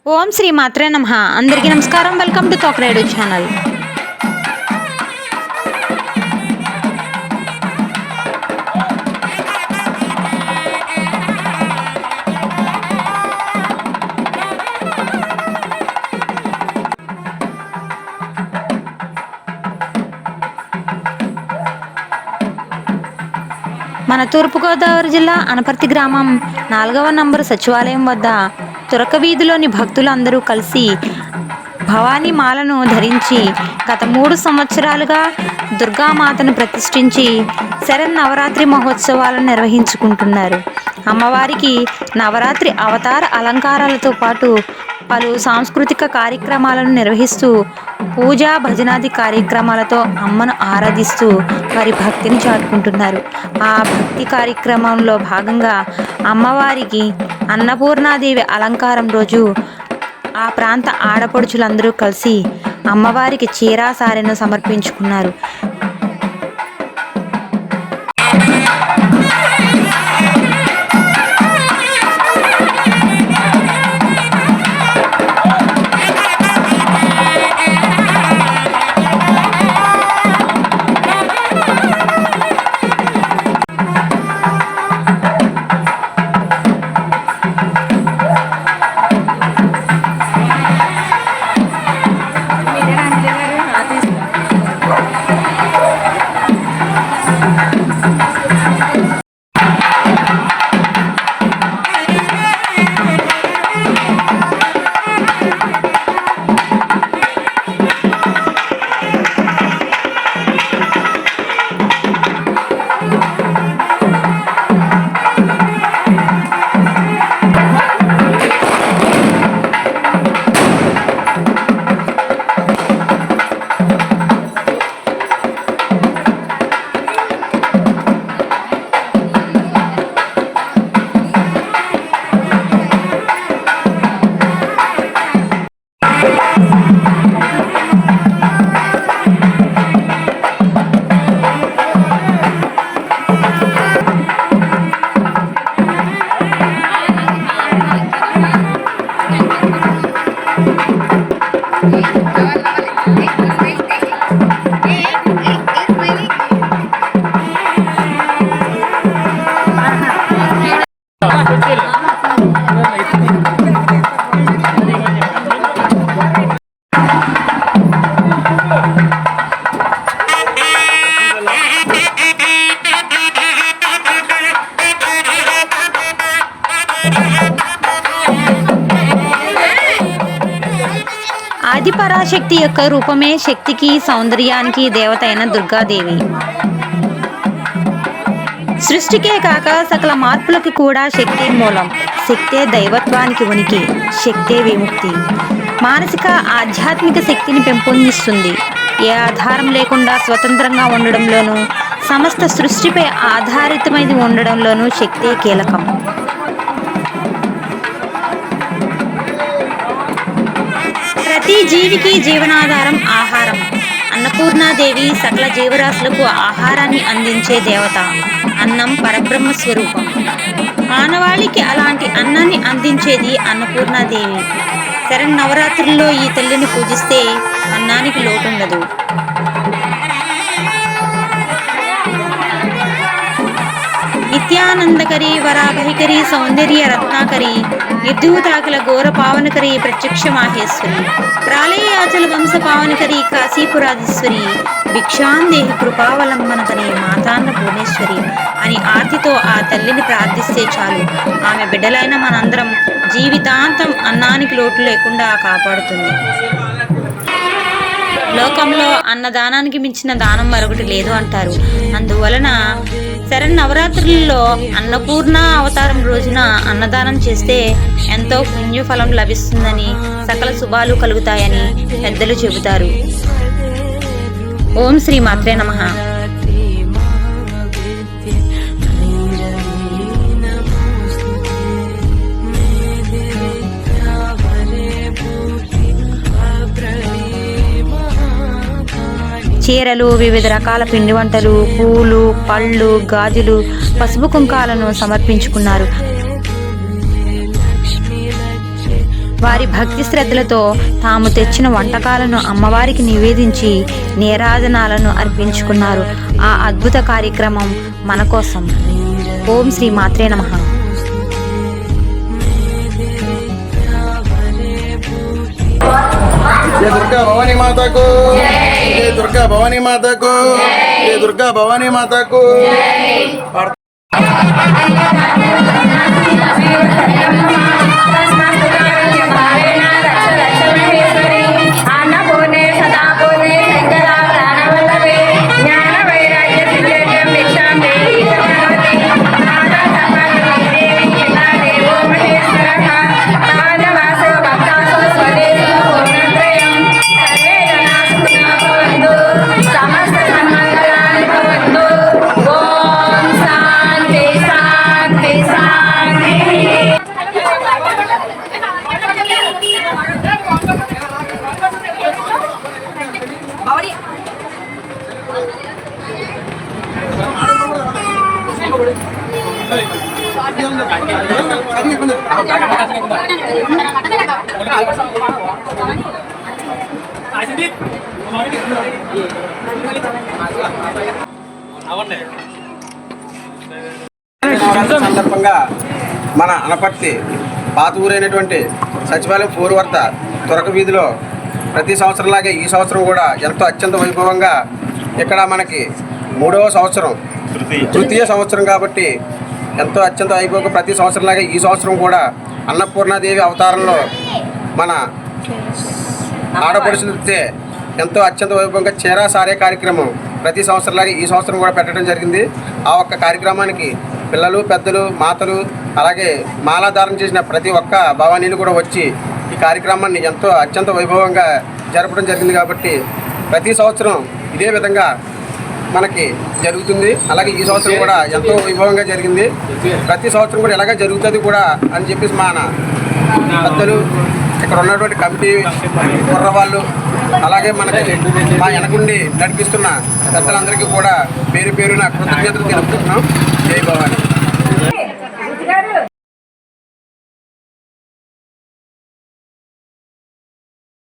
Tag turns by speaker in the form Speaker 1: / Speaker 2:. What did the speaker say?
Speaker 1: ఓం శ్రీ మాత్రే నమః. అందరికీ నమస్కారం. Welcome to Tokaredu channel. మన తూర్పుగోదావరి జిల్లా అనపర్తి గ్రామం 4వ నంబరు సచివాలయం వద్ద తురక వీధిలోని భక్తులందరూ కలిసి భవానీ మాలను ధరించి గత 3 సంవత్సరాలుగా దుర్గామాతను ప్రతిష్ఠించి శరన్నవరాత్రి మహోత్సవాలను నిర్వహించుకుంటున్నారు. అమ్మవారికి నవరాత్రి అవతార అలంకారాలతో పాటు పలు సాంస్కృతిక కార్యక్రమాలను నిర్వహిస్తూ పూజా భజనాది కార్యక్రమాలతో అమ్మను ఆరాధిస్తూ వారి భక్తిని చాటుకుంటున్నారు. ఆ భక్తి కార్యక్రమంలో భాగంగా అమ్మవారికి అన్నపూర్ణాదేవి అలంకారం రోజు ఆ ప్రాంత ఆడపడుచులందరూ కలిసి అమ్మవారికి చీరా సారెను సమర్పించుకున్నారు. ఆదిపరాశక్తి యొక్క రూపమే శక్తికి సౌందర్యానికి దేవత అయిన దుర్గాదేవి. సృష్టికే కాక సకల మార్పులకు కూడా శక్తే మూలం. శక్తే దైవత్వానికి ఉనికి. శక్తే విముక్తి. మానసిక ఆధ్యాత్మిక శక్తిని పెంపొందిస్తుంది. ఏ ఆధారం లేకుండా స్వతంత్రంగా ఉండడంలోనూ సమస్త సృష్టిపై ఆధారితమైనది ఉండడంలోనూ శక్తే కీలకం. ప్రతి జీవికి జీవనాధారం ఆహారం. అన్నపూర్ణాదేవి సకల జీవరాశులకు ఆహారాన్ని అందించే దేవత. అన్నం పరబ్రహ్మ స్వరూపం. మానవాళికి అలాంటి అన్నాన్ని అందించేది అన్నపూర్ణాదేవి. శరన్నవరాత్రుల్లో ఈ తల్లిని పూజిస్తే అన్నానికి లోటుండదు. నిత్యానందకరి వరాభయకరి సౌందర్య రత్నాకరి నిర్ధూతాకల ఘోర పావనకరి ప్రత్యక్ష మాహేశ్వరి ప్రాళయాచల వంశ పావనకరి కాశీపురాధీశ్వరి భిక్షాందేహి కృపావలంబనకరి మాతాన్న భువనేశ్వరి అని ఆర్తితో ఆ తల్లిని ప్రార్థిస్తే చాలు, ఆమె బిడ్డలైన మనందరం జీవితాంతం అన్నానికి లోటు లేకుండా కాపాడుతుంది. లోకంలో అన్నదానానికి మించిన దానం మరొకటి లేదు అంటారు. అందువలన శరన్నవరాత్రులలో అన్నపూర్ణ అవతారం రోజున అన్నదానం చేస్తే ఎంతో పుణ్యఫలం లభిస్తుందని, సకల శుభాలు కలుగుతాయని పెద్దలు చెబుతారు. ఓం శ్రీ మాత్రే నమః. చీరలు, వివిధ రకాల పిండి వంటలు, పూలు, పళ్ళు, గాజులు, పసుపు కుంకాలను సమర్పించుకున్నారు. వారి భక్తి శ్రద్ధలతో తాము తెచ్చిన వంటకాలను అమ్మవారికి నివేదించి నీరాజనాలను అర్పించుకున్నారు. ఆ అద్భుత కార్యక్రమం మన కోసం. ఓం శ్రీ మాత్రే నమః.
Speaker 2: ये दुर्गा भवानी माता को, ये दुर्गा भवानी माता को, ये दुर्गा भवानी माता को। సందర్భంగా మన అనపర్తి పాత ఊరైనటువంటి సచివాలయం 4 వద్ద తొరక వీధిలో ప్రతి సంవత్సరంలాగే ఈ సంవత్సరం కూడా ఎంతో అత్యంత వైభవంగా ఇక్కడ మనకి 3వ సంవత్సరం తృతీయ సంవత్సరం కాబట్టి ఎంతో అత్యంత వైభవంగా ప్రతి సంవత్సరంలాగే ఈ సంవత్సరం కూడా అన్నపూర్ణాదేవి అవతారంలో మన ఆడపడుచులతో ఎంతో అత్యంత వైభవంగా చీరా సారే కార్యక్రమం ప్రతి సంవత్సరంలాగే ఈ సంవత్సరం కూడా పెట్టడం జరిగింది. ఆ ఒక్క కార్యక్రమానికి పిల్లలు పెద్దలు మాతలు అలాగే మాలాధారణ చేసిన ప్రతి ఒక్క భవానీలు కూడా వచ్చి ఈ కార్యక్రమాన్ని ఎంతో అత్యంత వైభవంగా జరపడం జరిగింది. కాబట్టి ప్రతి సంవత్సరం ఇదే విధంగా మనకి జరుగుతుంది. అలాగే ఈ సంవత్సరం కూడా ఎంతో వైభవంగా జరిగింది. ప్రతి సంవత్సరం కూడా ఇలాగే జరుగుతుంది కూడా అని చెప్పేసి మన పెద్దలు ఇక్కడ ఉన్నటువంటి కమిటీ కుర్రవాళ్ళు అలాగే మనకి మా వెనకుండి నడిపిస్తున్న పెద్దలందరికీ కూడా పేరు పేరున కృతజ్ఞతలు తెలుపుతున్నాం. జై భవాని.